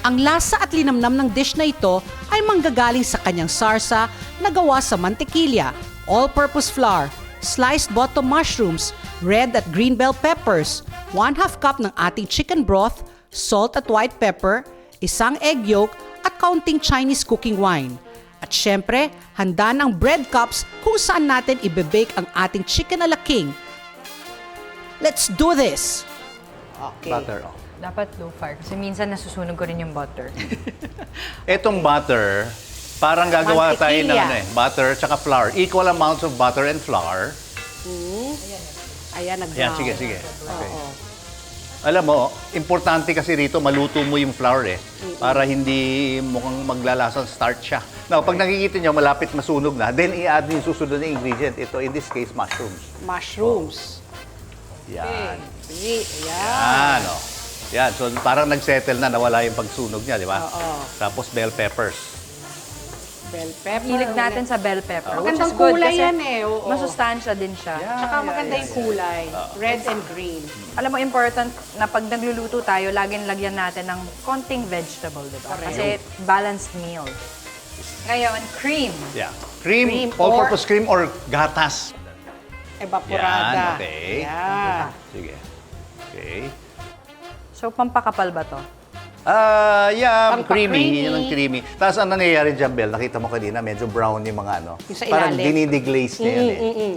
Ang lasa at linamnam ng dish na ito ay manggagaling sa kanyang sarsa na gawa sa mantekilya, all-purpose flour, sliced bottom mushrooms, red at green bell peppers, 1/2 cup ng ating chicken broth, salt at white pepper, isang egg yolk at kaunting Chinese cooking wine. At syempre, handa ng bread cups kung saan natin ibe-bake ang ating chicken a la king. Let's do this! Okay. Butter. Oh. Dapat low fire. Kasi minsan nasusunog ko rin yung butter. Etong butter, parang gagawa tayo ng Mantikilya. butter tsaka flour. Equal amounts of butter and flour. Ayan, Yan, sige. Okay. Alam mo, importante kasi rito, maluto mo yung flour eh. Para hindi mukhang maglalasang starch siya. Now, pag nakikita nyo, malapit masunog na, then i-add yung susunod na ingredient. Ito, in this case, mushrooms. Mushrooms. Yan. Ayan. Yan, oh. Yan, so parang nag-settle na, nawala yung pagsunog niya, di ba? Oo. Tapos bell peppers. Bell pepper. Hilig natin sa bell pepper. which Magandang is good kulay kasi yan eh, oo. masustansya din siya. Tsaka maganda yung kulay. Red and green. Alam mo, important na pag nagluluto tayo, laging lagyan natin ng konting vegetable, di ba? Kasi balanced meal. Ngayon, cream. Yeah. Cream, Cream all-purpose cream or gatas. Evaporada. Yan, okay. Yeah. Sige. Okay. So, pampakapal ba to? Yeah, Pampa-creamy. creamy. Yan ang creamy. Tapos ang nangyayari dyan, Bel, nakita mo kanina, medyo brown yung mga ano. Yung sa Parang ilalim. dinideglaze niya yan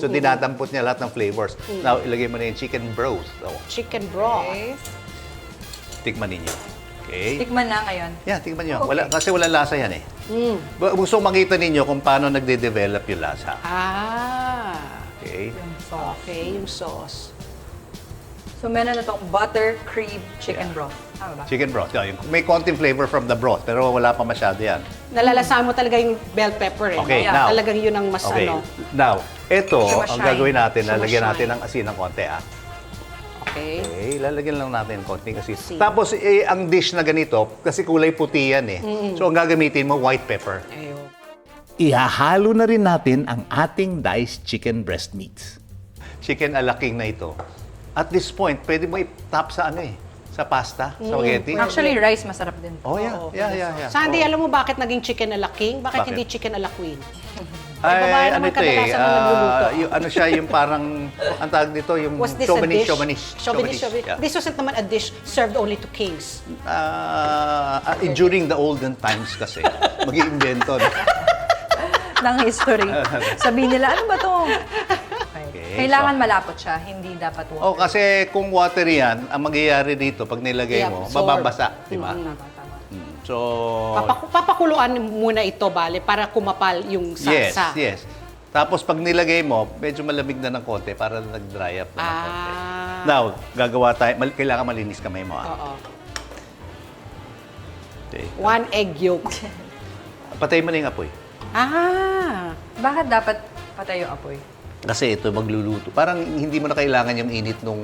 So, dinadampot niya lahat ng flavors. Now, ilagay mo na yung chicken broth. Chicken broth. Tikman ninyo. Okay? Tikman na ngayon. Yeah, tikman nyo. Kasi wala lasa yan eh. Gusto makita ninyo kung paano nagde-develop yung lasa. Okay? Okay, yung sauce. So, meron na itong butter, cream, chicken broth. Tama ba? Chicken broth. Yeah, may konting flavor from the broth, pero wala pa masyado yan. Nalalasahan mo talaga yung bell pepper eh. Okay, no? now. Talagang yun ang mas Okay. ano. Now, ito, ang Sumashine. gagawin natin, lalagyan Sumashine. natin ng asin ng konti, Okay. Okay, lalagyan lang natin ng konting asin. Asin. Tapos, ang dish na ganito, kasi kulay puti yan eh. So, ang gagamitin mo, white pepper. Ayun. Ihahalo na rin natin ang ating diced chicken breast meats. Chicken alaking na ito. At this point, pwede mo i-top sa ano eh, sa pasta, spaghetti. Actually, rice masarap din. Oh, yeah. Sandy, Oh. alam mo bakit naging chicken ala king? Bakit Bakit? hindi chicken ala queen? Ay, babae ano naman ito eh, kadalasan ang nagluluto. ano siya, yung parang, ang tawag nito, yung Was this chauvinist, a dish? chauvinist. Yeah. This wasn't naman a dish served only to kings. During the olden times kasi, mag-iimbento. Ng history. Sabihin nila, ano ba to? Okay, Kailangan malapot siya, hindi dapat water. Oh, kasi kung water yan, ang mangyayari dito, pag nilagay mo, I-absorb. mababasa, di ba? Tama, tama. So, Papakuluan muna ito, bale, para kumapal yung salsa. yes. Tapos pag nilagay mo, medyo malamig na ng konti para nag-dry up na ng konti. Now, gagawa tayo, kailangan malinis kamay mo. Oo. Okay. 1 egg yolk. Patay mo na yung apoy. Bakit dapat patay yung apoy? Kasi ito magluluto. Parang hindi mo na kailangan yung init nung...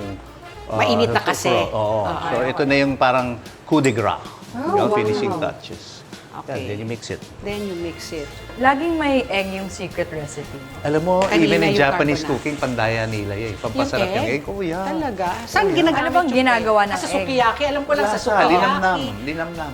Mainit na kasi. Oo. So ito na yung parang coup de grace. Yung finishing touches. Okay. Yan, then you mix it. Then you mix it. Laging may egg yung secret recipe. Alam mo, Kanina even in yung Japanese carbonara. cooking, pandaya nila yan. Pampasarap Yung yung egg? egg. Oh, yeah. Talaga? Saan ginagamit Ano bang yung ginagawa egg? ng Sa egg? sukiyaki. Alam ko lang sa Lasa, sukiyaki. linamnam. Linamnam.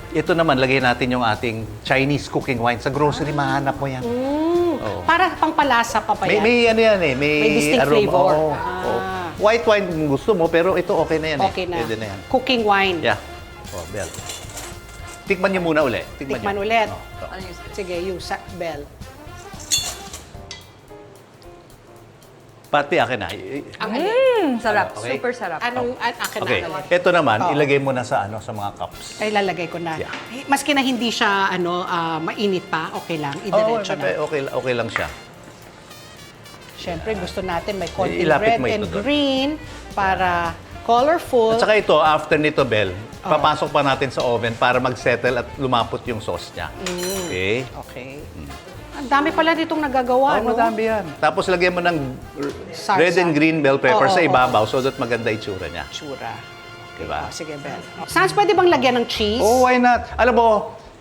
Ito naman, lagay natin yung ating Chinese cooking wine. Sa grocery, mahanap mo yan. Oo. Para pangpalasa pa pa yan. May ano yan eh. May distinct aroma. flavor. Oo, oo. White wine kung gusto mo, pero ito okay na yan Okay eh. na. Pwede na yan. Cooking wine. Yeah. Oh, Bel. Tikman niyo muna uli. Tikman niyo. ulit. Oh, ito. Ano yung Sige, yung bell. Pati akin na. sarap. Okay. Super sarap. Akin Okay. na. Ito naman, Oo. ilagay mo na sa mga cups. Ay, lalagay ko na. Yeah. Maski na hindi siya mainit pa, okay lang. Idiretso na. Okay lang siya. Siyempre, gusto natin may konting Ilapit red mo ito and doon. green para colorful. At saka ito, after nito, Bel, papasok pa natin sa oven para mag-settle at lumapot yung sauce niya. Okay? Okay. Ang dami pala ditong nagagawa, no? Madami yan. Tapos lagyan mo ng Sarsa. red and green bell pepper Oo, sa oo, ibabaw so that maganda itsura niya. Tsura. Diba? Oh, sige, Bel. Sans, pwede bang lagyan ng cheese? Oh, why not? Alam mo,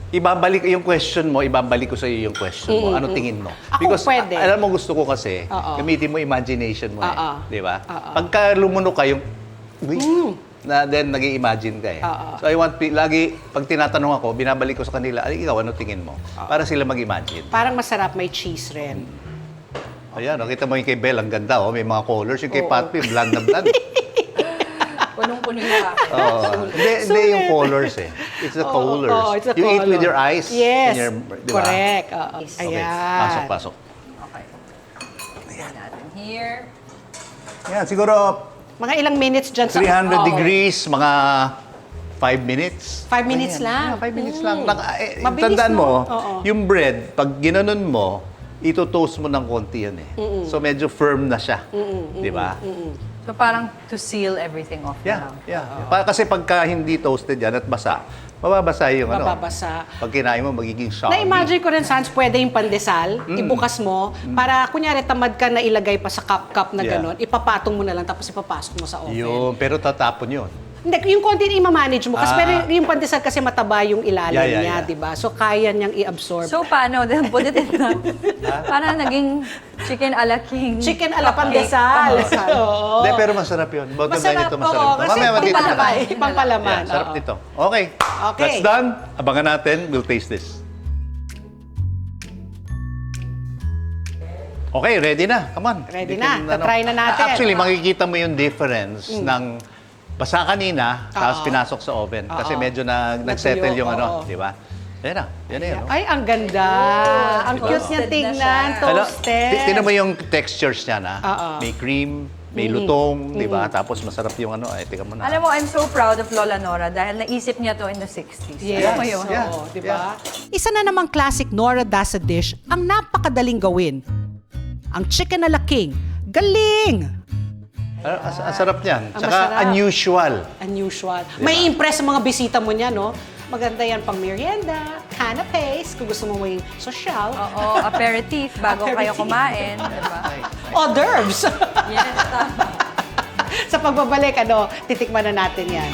ibabalik yung question mo, ibabalik ko sa iyo yung question mo. Ano tingin mo? Ako pwede. Alam mo, gusto ko kasi, Oo. gamitin mo imagination mo Oo. eh. Di ba? Oo. Pagka lumunok ka yung, then nag-i-imagine ka eh. Oo. So I want, lagi, pag tinatanong ako, binabalik ko sa kanila, ay, ikaw, ano tingin mo? Para sila mag-imagine. Parang masarap, may cheese rin. Ayan, nakita mo yung kay Belle, ang ganda, oh. May mga colors. Yung kay Patpi, bland na bland. Punong-puno yung Oo. Hindi yung colors eh. It's the colors. it's a You eat color. with your eyes. Yes, and di ba? correct. Oo. Okay, Ayan. pasok. Okay. Lagyan natin here. Yan, siguro Mga ilang minutes dyan sa... 300 Oo. degrees, mga 5 minutes. 5 minutes lang. Yeah, 5 minutes lang. Mabilis, Tandaan no? mo, Oo. yung bread, pag ginanon mo, ito-toast mo ng konti yan eh. So medyo firm na siya. Di ba? So parang to seal everything off na lang. Kasi pagka hindi toasted yan at basa, mababasa yung ano. Mababasa. Pag kinain mo, magiging soggy. Na-imagine ko rin, Sans, pwede yung pandesal, ibukas mo, para kunyari tamad ka na ilagay pa sa cup na Yeah. gano'n, ipapatong mo na lang tapos ipapasok mo sa oven. Yun, pero tatapon yun. Hindi, yung konti i-manage mo. Kasi pero yung pandesal kasi mataba yung ilalim Yeah, niya, yeah. di ba? So, kaya niyang i-absorb. So paano? Then put it in the... Parang naging chicken ala king. Chicken ala cupcake. pandesal. Oo. Hindi, pero masarap yun. Bottom line ito, masarap. oo, kasi Mamaya matitipan pampalaman. natin. Pampalaman. Yeah, sarap oo. nito. Okay. Okay. That's done. Abangan natin. We'll taste this. Okay, ready na. Come on. Ready We na. can, Ta-try na natin. Actually, makikita mo yung difference ng basa kanina, tapos pinasok sa oven. Kasi medyo nag-settle yung oo. di ba? Yan na, yan na yun. no? Ay, ang ganda. Ang cute niya Toasted na tingnan. siya. Toasted. Tingnan mo yung textures niya na. Oo. May cream, may lutong, di ba? Tapos masarap yung tingnan mo na. Alam mo, I'm so proud of Lola Nora dahil naisip niya to in the 60s. Yes. Alam mo yun? Yeah. Oo, di ba? Yeah. Isa na namang classic Nora Daza dish ang napakadaling gawin. Ang chicken na laking. Galing! Ang sarap niyan. Ang Tsaka masarap. unusual. Unusual. May impress sa mga bisita mo niya, no? Maganda yan pang merienda, canapes, kung gusto mo maging social. Oo, aperitif bago kayo Aperitif. kumain. Diba? Hors d'oeuvres. Yes, tama. Sa pagbabalik, titikman na natin yan.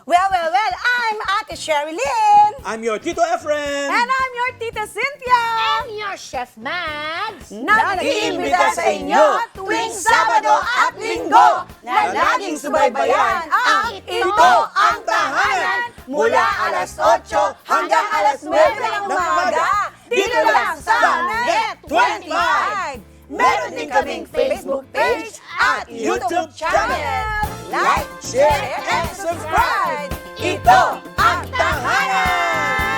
Well, I'm Ate Sherilyn. I'm your Tito Efren. And I'm your Tita Cynthia. I'm your Chef Mads. Nag-iimbita sa inyo tuwing Sabado at Linggo na laging subaybayan ang Ito ang Tahanan mula alas 8 hanggang alas 9 ng umaga dito lang sa Net 25. Meron din kaming Facebook page at YouTube channel. Like, share, and subscribe! Ito ang Tahanan!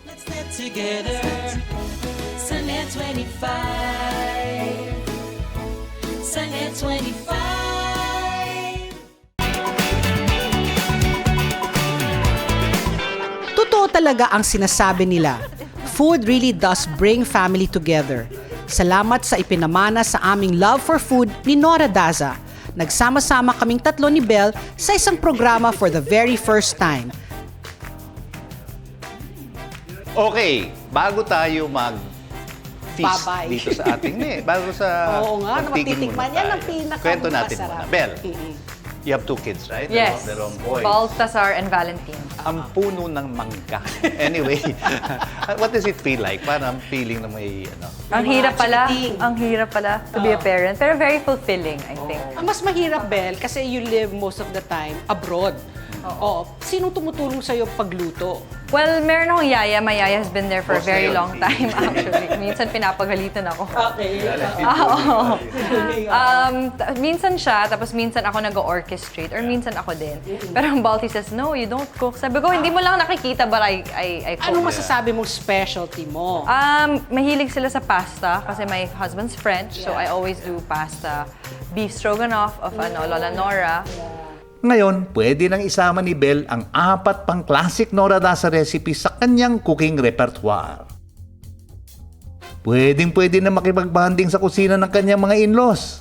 Let's get together. Sunday 25. Sunday 25. Totoo talaga ang sinasabi nila. Food really does bring family together. Salamat sa ipinamana sa aming love for food ni Nora Daza. Nagsama-sama kaming tatlo ni Belle sa isang programa for the very first time. Okay, bago tayo mag-feast Bye-bye. dito sa ating bago sa Oo nga, magtigil matitikman muna yan tayo. ang pinaka Kwento natin masarap. muna. Belle, you have 2 kids, right? Yes. They're own boys. Baltasar and Valentin. Ang puno ng mangga. Anyway, what does it feel like? Parang feeling na may, Ang hirap pala. cheating. Ang hirap pala to be a parent. Pero very fulfilling, I think. Ang mas mahirap, Belle, kasi you live most of the time abroad. Oo. Sinong tumutulong sa'yo pagluto? Well, meron akong yaya. My yaya has been there for a Boss na very yun. long time, actually. Minsan pinapagalitan ako. Okay. Oo. Minsan siya, tapos minsan ako nag-orchestrate, or minsan ako din. Pero ang Balti says, no, you don't cook. Sabi ko, hindi mo lang nakikita, but I cook. Anong masasabi mong specialty mo? Mahilig sila sa pasta kasi my husband's French, so I always do pasta. Beef stroganoff of Lola Nora. Ngayon, pwede nang isama ni Belle ang 4 pang classic Nora Daza recipe sa kanyang cooking repertoire. Pwedeng-pwede na makipagbanding sa kusina ng kanyang mga in-laws.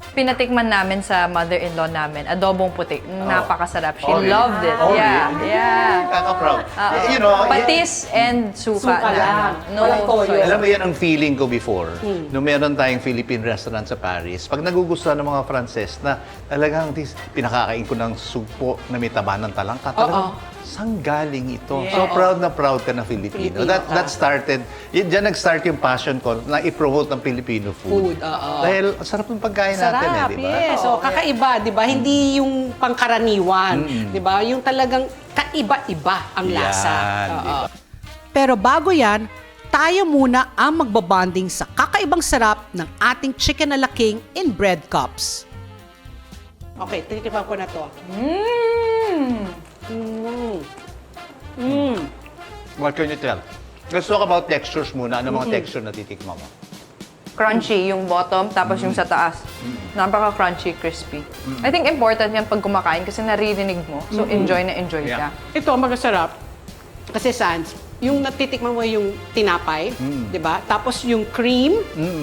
Pinatikman namin sa mother-in-law namin, adobong puti. Napakasarap. She Oh, really? loved it. Oh, yeah, really? yeah. Kaka-proud. Oo. You know, Patis and suka, Suka lang. No Walang toyo. soy. alam mo yan ang feeling ko before, nung meron tayong Philippine restaurant sa Paris, pag nagugustuhan ng mga Frances na talagang pinakakain ko ng sugpo na may taba ng talangka, talagang saan galing ito? So proud na proud ka na Filipino. That started, dyan nag-start yung passion ko na i-promote ng Filipino food. Dahil ang sarap ng pagkain natin Sarap, di ba? yes. So, kakaiba, di ba? Hindi yung pangkaraniwan. Di ba? Yung talagang kaiba-iba ang lasa. Yan, Oo. di ba? Pero bago yan, tayo muna ang magbabanding sa kakaibang sarap ng ating chicken na laking in bread cups. Okay, tinitikman ko na to. What can you tell? Let's talk about textures muna. Ano mga texture na titikman mo? Crunchy yung bottom, tapos yung sa taas. Napaka-crunchy, crispy. I think important yan pag kumakain kasi naririnig mo. So, enjoy na enjoy ka. Ito, ang masarap. Kasi Sans, yung natitikman mo yung tinapay, di ba? Tapos yung cream,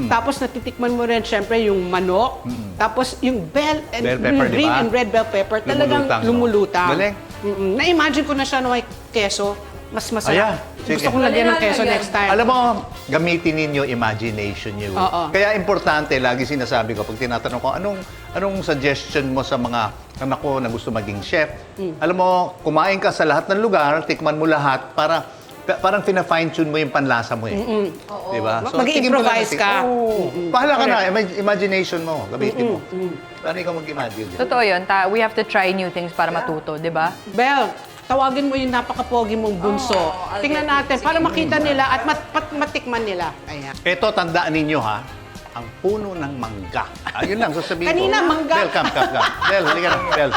tapos natitikman mo rin syempre yung manok, tapos yung bell and Bell pepper, di green ba? and red bell pepper, talagang Lumulutang, no? lumulutang. Galing. Na-imagine ko na siya na may keso, mas masarap. Ayan, sige. Gusto kong lagyan ng keso Lagyan. next time. Alam mo, gamitin ninyo imagination nyo. Oo. Kaya importante, lagi sinasabi ko, pag tinatanong ko, anong suggestion mo sa mga anak ko na gusto maging chef? Alam mo, kumain ka sa lahat ng lugar, tikman mo lahat, parang fina-fine-tune mo yung panlasa mo eh. Diba? Mag-improvise tingin mo lang, ka. Bahala ka na, imagination mo, gamitin mo. Paano ikaw mag-imagine? Totoo yun. We have to try new things para matuto, di ba? Bel, Tawagin mo yung napaka-pogi mong bunso. I'll Tingnan get natin, para makita nila at matikman nila. Ayan. Ito, tandaan ninyo ha, ang puno ng mangga. Ayun lang, sasabihin Kanina, ko. mangga. Bel, come. Bel, halika na, Bel.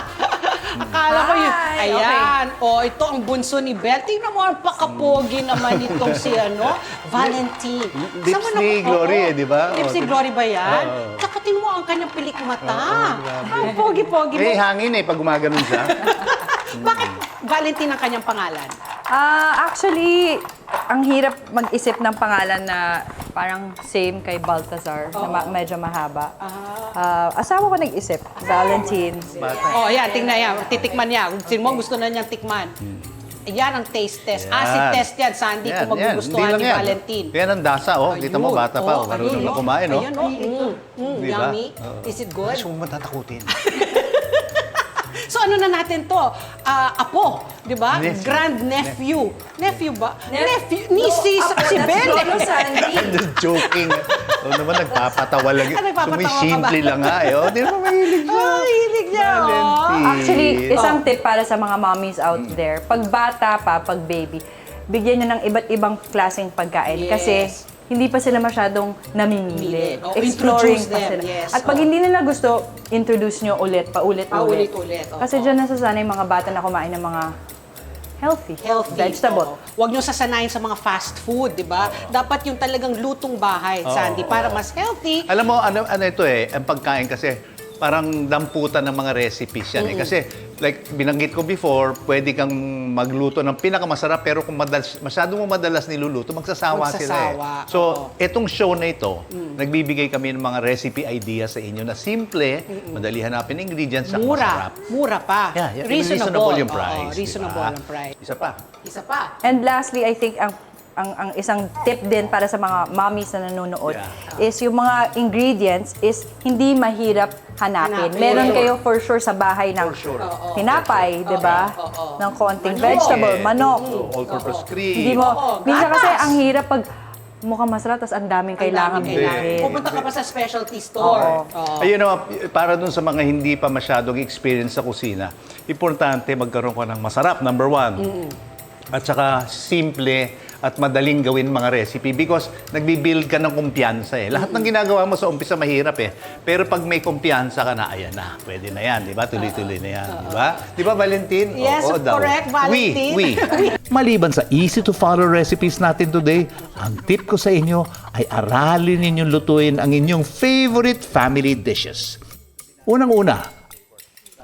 Akala ko yun. Hi, Ayan. O, ito ang bunso ni Belle. Tingnan mo, ang pakapogi naman itong si, Valentine. Lips Saan mo ni naku- Glory Oo. eh, di ba? Lips ni Oo. Glory ba yan? Oo. Tsaka tingnan mo ang kanyang pilik mata. Ang pogi-pogi mo. Eh, hangin eh, pag gumaganon siya. Bakit Valentine ang kanyang pangalan? Actually, ang hirap mag-isip ng pangalan na parang same kay Baltazar, na medyo mahaba. Asawa ko nag-isip, Valentine. Oh, yan, tingnan yan. Titikman niya. Kung sino mo gusto na niyang tikman. Yan ang taste test. Yan. Acid test yan, Sandy, kung magugustuhan ni Valentine. Yan ang Daza, oh. Kita mo, Ayun. bata pa. Oh, Marunong ayun, na kumain, oh. Ayun, Di ba? Yummy. Is it good? Gusto mo matatakutin. So ano na natin to? Apo, di ba? Nephew. Grand nephew. Nephew ba? Nephew. Nisi, si Ben. Sandy. I'm just joking. Oo naman, nagpapatawa lang. Nagpapatawa ka ba? Sumisimple lang nga, eh. Oh, di naman mahilig siya. Hilig niya, oh. Valentine. Actually, isang tip para sa mga mommies out there. Pag bata pa, pag baby, bigyan nyo ng iba't ibang klaseng pagkain. Yes. Kasi hindi pa sila masyadong namimili. Oh, Exploring introduce pa them, sila. yes. At pag hindi nila gusto, introduce nyo ulit, paulit-ulit. Paulit-ulit, oo. Kasi dyan nasasanay mga bata na kumain ng mga healthy, vegetable. Oo. Huwag niyo sasanayin sa mga fast food, di ba? Dapat yung talagang lutong bahay, Sandy, para mas healthy. Alam mo, ano ito eh, ang pagkain kasi parang damputan ng mga recipes yan eh. Kasi like binanggit ko before, pwede kang magluto ng pinakamasarap pero kung masyadong madalas niluluto, magsasawa sila eh. So, etong show na ito, nagbibigay kami ng mga recipe ideas sa inyo na simple, madali hanapin ingredients, at masarap. Mura pa. Yeah, reasonable yung price. Oo, reasonable diba? ang price. Isa pa. Isa pa. And lastly, I think ang isang tip din para sa mga mommies na nanonood is yung mga ingredients is hindi mahirap hanapin. Meron kayo for sure sa bahay ng tinapay, di ba? Ng konting vegetable, manok. All-purpose Hindi cream. mo, minsan kasi ang hirap pag mukhang masarap tapos ang daming kailangan bilhin. Pupunta ka pa sa specialty store. Oo. Ayun know, para dun sa mga hindi pa masyadong experience sa kusina, importante magkaroon ka ng masarap, number one. At saka simple at madaling gawin mga recipe because nagbi-build ka ng kumpiyansa eh. Lahat ng ginagawa mo sa umpisa mahirap eh. Pero pag may kumpiyansa ka na, ayan na, pwede na yan, di ba? Tuloy-tuloy na yan, di ba? Di ba, Valentine? Yes, Oo daw. correct, Valentine. We. Maliban sa easy-to-follow recipes natin today, ang tip ko sa inyo ay aralin ninyong lutuin ang inyong favorite family dishes. Unang-una,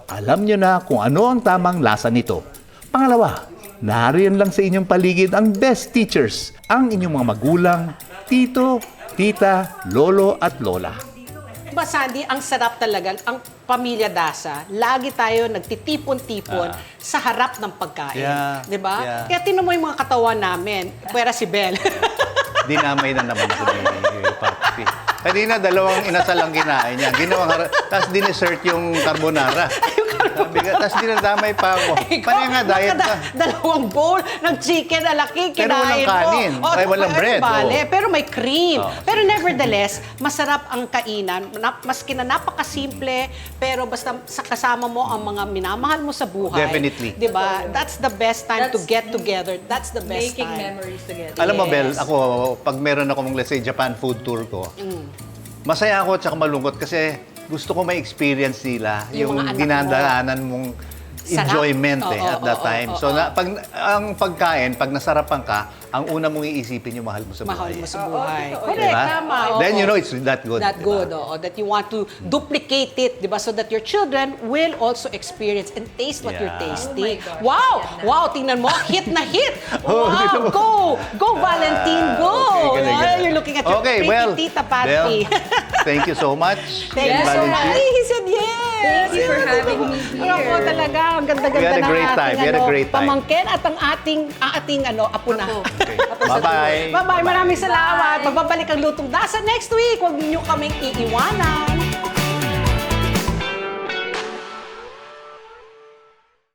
alam nyo na kung ano ang tamang lasa nito. Pangalawa, nariyan lang sa inyong paligid ang best teachers, ang inyong mga magulang, tito, tita, lolo at lola. Diba, Sandy, ang sarap talaga. Ang pamilya Daza, lagi tayo nagtitipon-tipon sa harap ng pagkain. Yeah, Diba? yeah. Kaya tinan mo yung mga katawan namin. Pwera si Belle. Dinamay na naman ako ni Papi. Kanina, dalawang inasal ang kinain niya. Tapos dinesert yung carbonara. Tapos dinadamay pa ako. Paano nga, diet ka? Dalawang bowl ng chicken na laki, Pero kinain walang kanin. mo. Ay, walang bread. Bale, Oh. pero may cream. Oh. Pero nevertheless, masarap ang kainan. Maski na napakasimple, pero basta sa kasama mo ang mga minamahal mo sa buhay. Definitely. Diba? That's the best time to get together. That's the best Making time. memories together. Alam mo, Yes. Bel, ako, pag meron akong, let's say, Japan food tour ko, masaya ako at saka malungkot kasi gusto ko may experience nila Yung yung mga anak mo. dinadaanan mong Sarap. enjoyment Oo, at that oo, time. oo, So, oo. ang pagkain, pag nasarapan ka, ang una mong iisipin yung mahal mo sa Mahal buhay. mo sa buhay. totoo Correct, Diba? tama. Then oo. you know it's that good. That diba? good, that you want to duplicate it, di ba? So that your children will also experience and taste what you're Yeah. tasting. Oh my gosh, Wow! yan na. Wow, tingnan mo, hit na hit! Oh, tingnan Wow! mo. Go! Go, Valentine, go! Okay, galing, galing. You're looking at your Okay, pretty well, tita Patty. Bel, thank you so much. Thank you so much. Valentine. Ay, he said yes! Thank you for having me Ano po here. talaga, ang ganda-ganda We had a ng great time. We had a ating great time. pamangkin at ang ating apo na. Okay. Bye-bye. Bye-bye, maraming salamat. Magbabalik ang Lutong Daza next week. Huwag niyo kaming iiwanan.